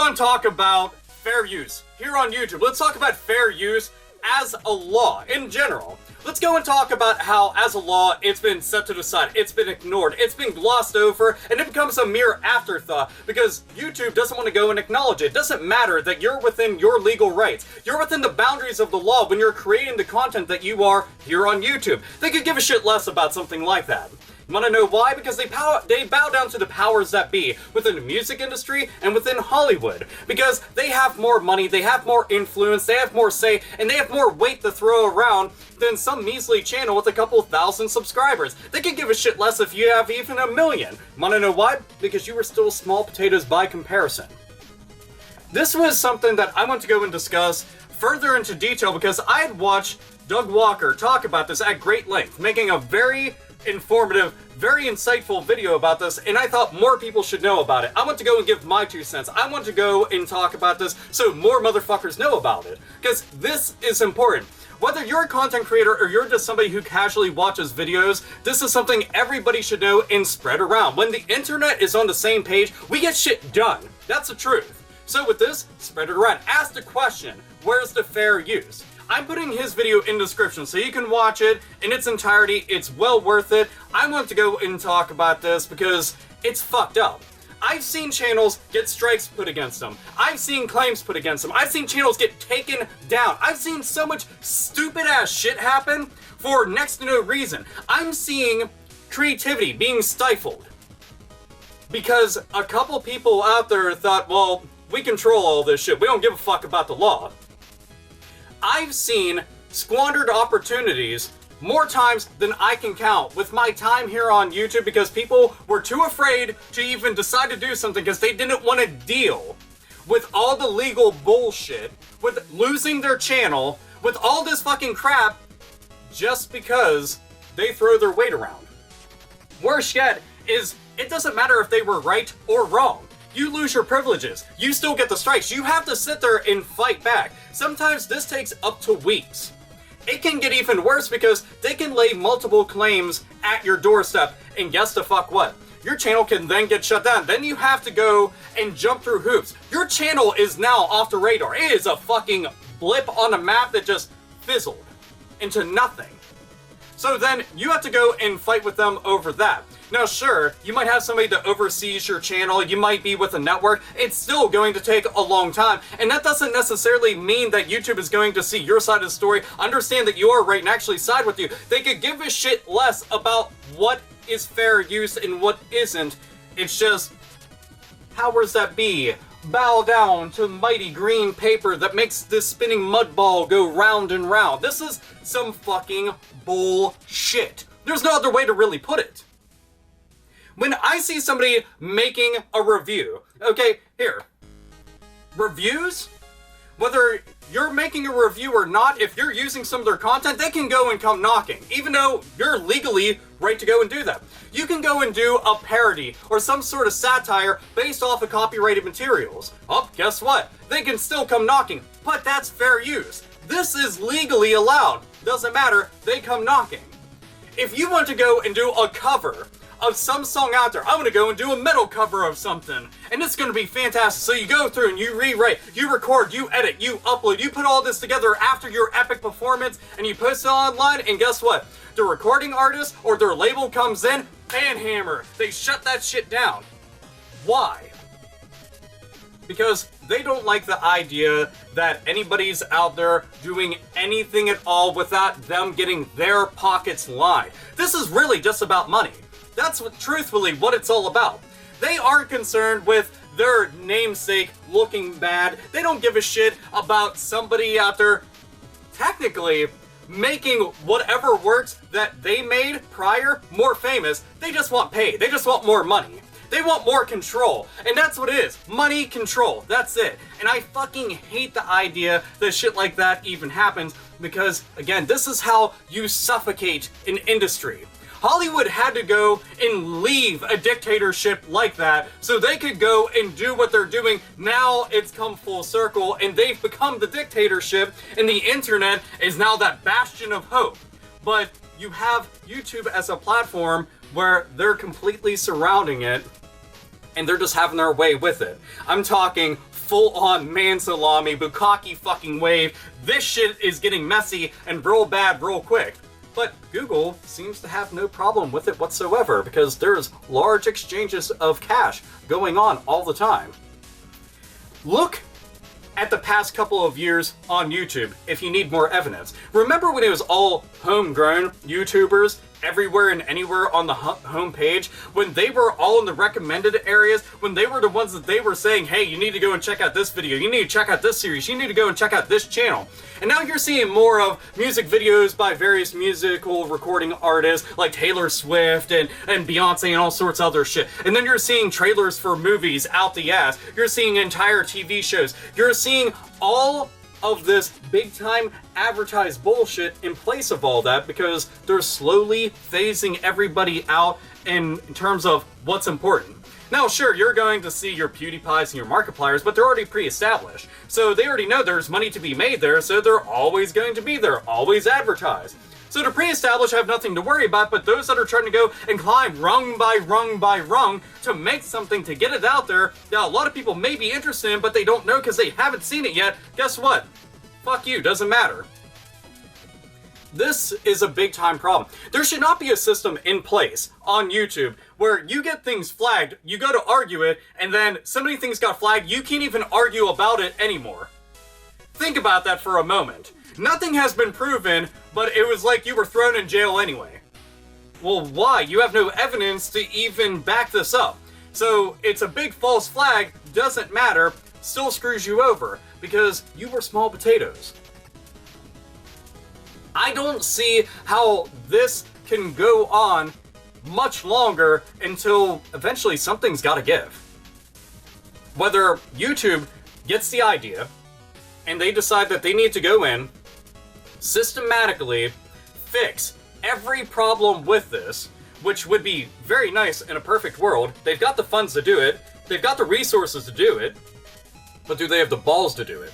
go and talk about fair use here on YouTube. Let's talk about fair use as a law in general. Let's go and talk about how, as a law, it's been set to the side, it's been ignored, it's been glossed over, and it becomes a mere afterthought because YouTube doesn't want to go and acknowledge it. It doesn't matter that you're within your legal rights. You're within the boundaries of the law when you're creating the content that you are here on YouTube. They could give a shit less about something like that. You want to know why? Because they bow down to the powers that be within the music industry and within Hollywood. Because they have more money, they have more influence, they have more say, and they have more weight to throw around than some measly channel with a couple thousand subscribers. They could give a shit less if you have even 1 million. Want to know why? Because you were still small potatoes by comparison. This was something that I want to go and discuss further into detail because I had watched Doug Walker talk about this at great length, making a very informative, very insightful video about this, and I thought more people should know about it. I want to go and give my 2 cents. I want to go and talk about this so more motherfuckers know about it, because this is important. Whether you're a content creator or you're just somebody who casually watches videos, this is something everybody should know and spread around. When the internet is on the same page, we get shit done. That's the truth. So with this, spread it around. Ask the question, where's the fair use? I'm putting his video in the description so you can watch it in its entirety. It's well worth it. I want to go and talk about this because it's fucked up. I've seen channels get strikes put against them. I've seen claims put against them. I've seen channels get taken down. I've seen so much stupid ass shit happen for next to no reason. I'm seeing creativity being stifled because a couple people out there thought, well, we control all this shit. We don't give a fuck about the law. I've seen squandered opportunities more times than I can count with my time here on YouTube because people were too afraid to even decide to do something because they didn't want to deal with all the legal bullshit, with losing their channel, with all this fucking crap just because they throw their weight around. Worse yet is it doesn't matter if they were right or wrong. You lose your privileges. You still get the strikes. You have to sit there and fight back. Sometimes this takes up to weeks. It can get even worse because they can lay multiple claims at your doorstep. And guess the fuck what? Your channel can then get shut down. Then you have to go and jump through hoops. Your channel is now off the radar. It is a fucking blip on a map that just fizzled into nothing. So then you have to go and fight with them over that. Now sure, you might have somebody that oversees your channel, you might be with a network, it's still going to take a long time, and that doesn't necessarily mean that YouTube is going to see your side of the story, understand that you are right and actually side with you. They could give a shit less about what is fair use and what isn't. It's just, powers that be, bow down to mighty green paper that makes this spinning mud ball go round and round. This is some fucking bullshit. There's no other way to really put it. When I see somebody making a review, okay, here, reviews, whether you're making a review or not, if you're using some of their content, they can go and come knocking, even though you're legally right to go and do that. You can go and do a parody or some sort of satire based off of copyrighted materials. Oh, guess what? They can still come knocking, but that's fair use. This is legally allowed. Doesn't matter, they come knocking. If you want to go and do a cover of some song out there, I'm gonna go and do a metal cover of something, and it's gonna be fantastic. So you go through and you rewrite, you record, you edit, you upload, you put all this together after your epic performance, and you post it online, and guess what? The recording artist or their label comes in, banhammer, they shut that shit down. Why? Because they don't like the idea that anybody's out there doing anything at all without them getting their pockets lined. This is really just about money. That's truthfully what it's all about. They aren't concerned with their namesake looking bad. They don't give a shit about somebody out there technically making whatever works that they made prior more famous. They just want pay. They just want more money. They want more control. And that's what it is. Money, control. That's it. And I fucking hate the idea that shit like that even happens because, again, this is how you suffocate an industry. Hollywood had to go and leave a dictatorship like that so they could go and do what they're doing. Now it's come full circle and they've become the dictatorship, and the internet is now that bastion of hope. But you have YouTube as a platform where they're completely surrounding it and they're just having their way with it. I'm talking full-on man salami, bukkake fucking wave. This shit is getting messy and real bad real quick. But Google seems to have no problem with it whatsoever because there's large exchanges of cash going on all the time. Look at the past couple of years on YouTube if you need more evidence. Remember when it was all homegrown YouTubers everywhere and anywhere on the homepage? When they were all in the recommended areas? When they were the ones that they were saying, hey, you need to go and check out this video, you need to check out this series, you need to go and check out this channel. And now you're seeing more of music videos by various musical recording artists like Taylor Swift and Beyonce and all sorts of other shit. And then you're seeing trailers for movies out the ass. You're seeing entire TV shows. You're seeing all of this big-time advertised bullshit in place of all that because they're slowly phasing everybody out in terms of what's important. Now, sure, you're going to see your PewDiePies and your Markipliers, but they're already pre-established. So they already know there's money to be made there, so they're always going to be there, always advertised. So the pre-established have nothing to worry about, but those that are trying to go and climb rung by rung by rung to make something, to get it out there, now a lot of people may be interested in, but they don't know because they haven't seen it yet. Guess what? Fuck you, doesn't matter. This is a big time problem. There should not be a system in place on YouTube where you get things flagged, you go to argue it, and then so many things got flagged, you can't even argue about it anymore. Think about that for a moment. Nothing has been proven, but it was like you were thrown in jail anyway. Well, why? You have no evidence to even back this up. So it's a big false flag, doesn't matter, still screws you over, because you were small potatoes. I don't see how this can go on much longer until eventually something's gotta give. Whether YouTube gets the idea, and they decide that they need to go in, systematically fix every problem with this, which would be very nice in a perfect world. They've got the funds to do it, they've got the resources to do it, but do they have the balls to do it?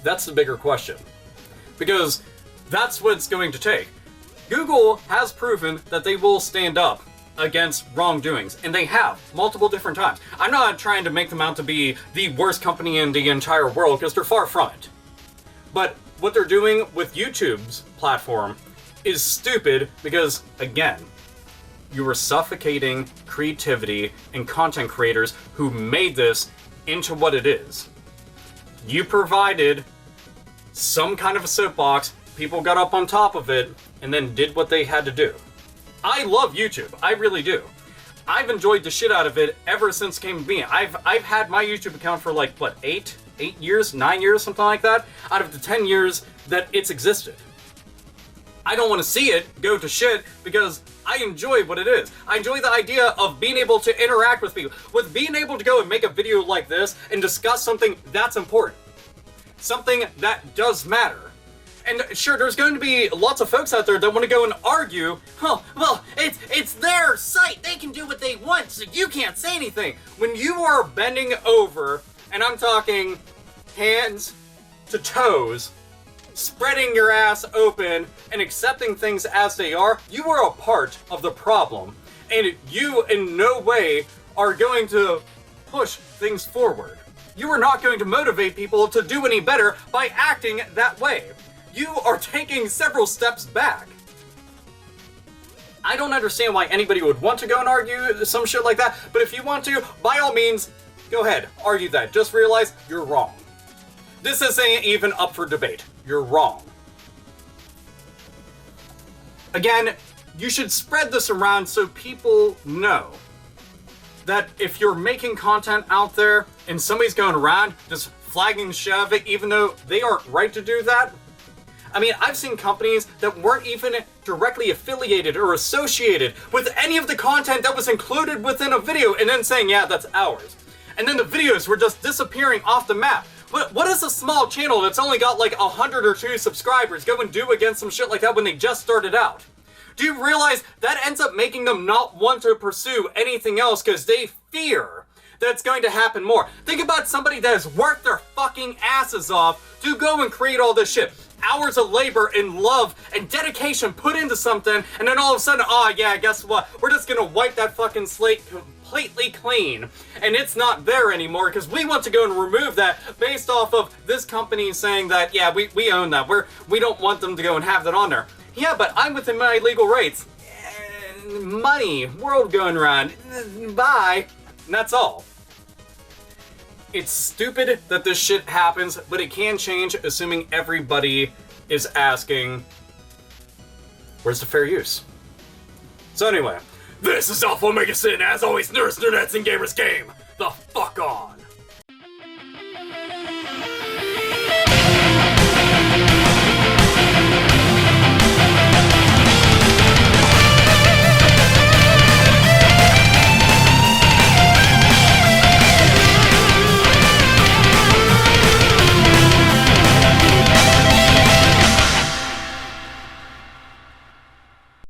That's the bigger question. Because that's what it's going to take. Google has proven that they will stand up against wrongdoings, and they have multiple different times. I'm not trying to make them out to be the worst company in the entire world, because they're far from it. But what they're doing with YouTube's platform is stupid because, again, you are suffocating creativity and content creators who made this into what it is. You provided some kind of a soapbox, people got up on top of it, and then did what they had to do. I love YouTube, I really do. I've enjoyed the shit out of it ever since it came to being. I've had my YouTube account for like, what, 8 years, 9 years, something like that, out of the 10 years that it's existed. I don't want to see it go to shit because I enjoy what it is. I enjoy the idea of being able to interact with people, with being able to go and make a video like this and discuss something that's important. Something that does matter. And sure, there's going to be lots of folks out there that want to go and argue, oh, well, it's their site, they can do what they want, so you can't say anything. When you are bending over, and I'm talking hands to toes, spreading your ass open and accepting things as they are, you are a part of the problem. And you in no way are going to push things forward. You are not going to motivate people to do any better by acting that way. You are taking several steps back. I don't understand why anybody would want to go and argue some shit like that, but if you want to, by all means, go ahead, argue that. Just realize you're wrong. This isn't even up for debate. You're wrong. Again, you should spread this around so people know that if you're making content out there and somebody's going around just flagging the shit out of it, even though they aren't right to do that. I mean, I've seen companies that weren't even directly affiliated or associated with any of the content that was included within a video and then saying, yeah, that's ours. And then the videos were just disappearing off the map. What does a small channel that's only got like 100 or 2 subscribers go and do against some shit like that when they just started out? Do you realize that ends up making them not want to pursue anything else because they fear that it's going to happen more? Think about somebody that has worked their fucking asses off to go and create all this shit. Hours of labor and love and dedication put into something, and then all of a sudden, oh yeah, guess what? We're just gonna wipe that fucking slate completely clean, and it's not there anymore because we want to go and remove that based off of this company saying that, yeah, we own that. We don't want them to go and have that on there. Yeah, but I'm within my legal rights. Money, world going round, bye. And that's all. It's stupid that this shit happens, but it can change assuming everybody is asking, where's the fair use? So anyway, this is AlphaOmegaSin, as always, nerds, nerdettes, and gamers game the fuck on.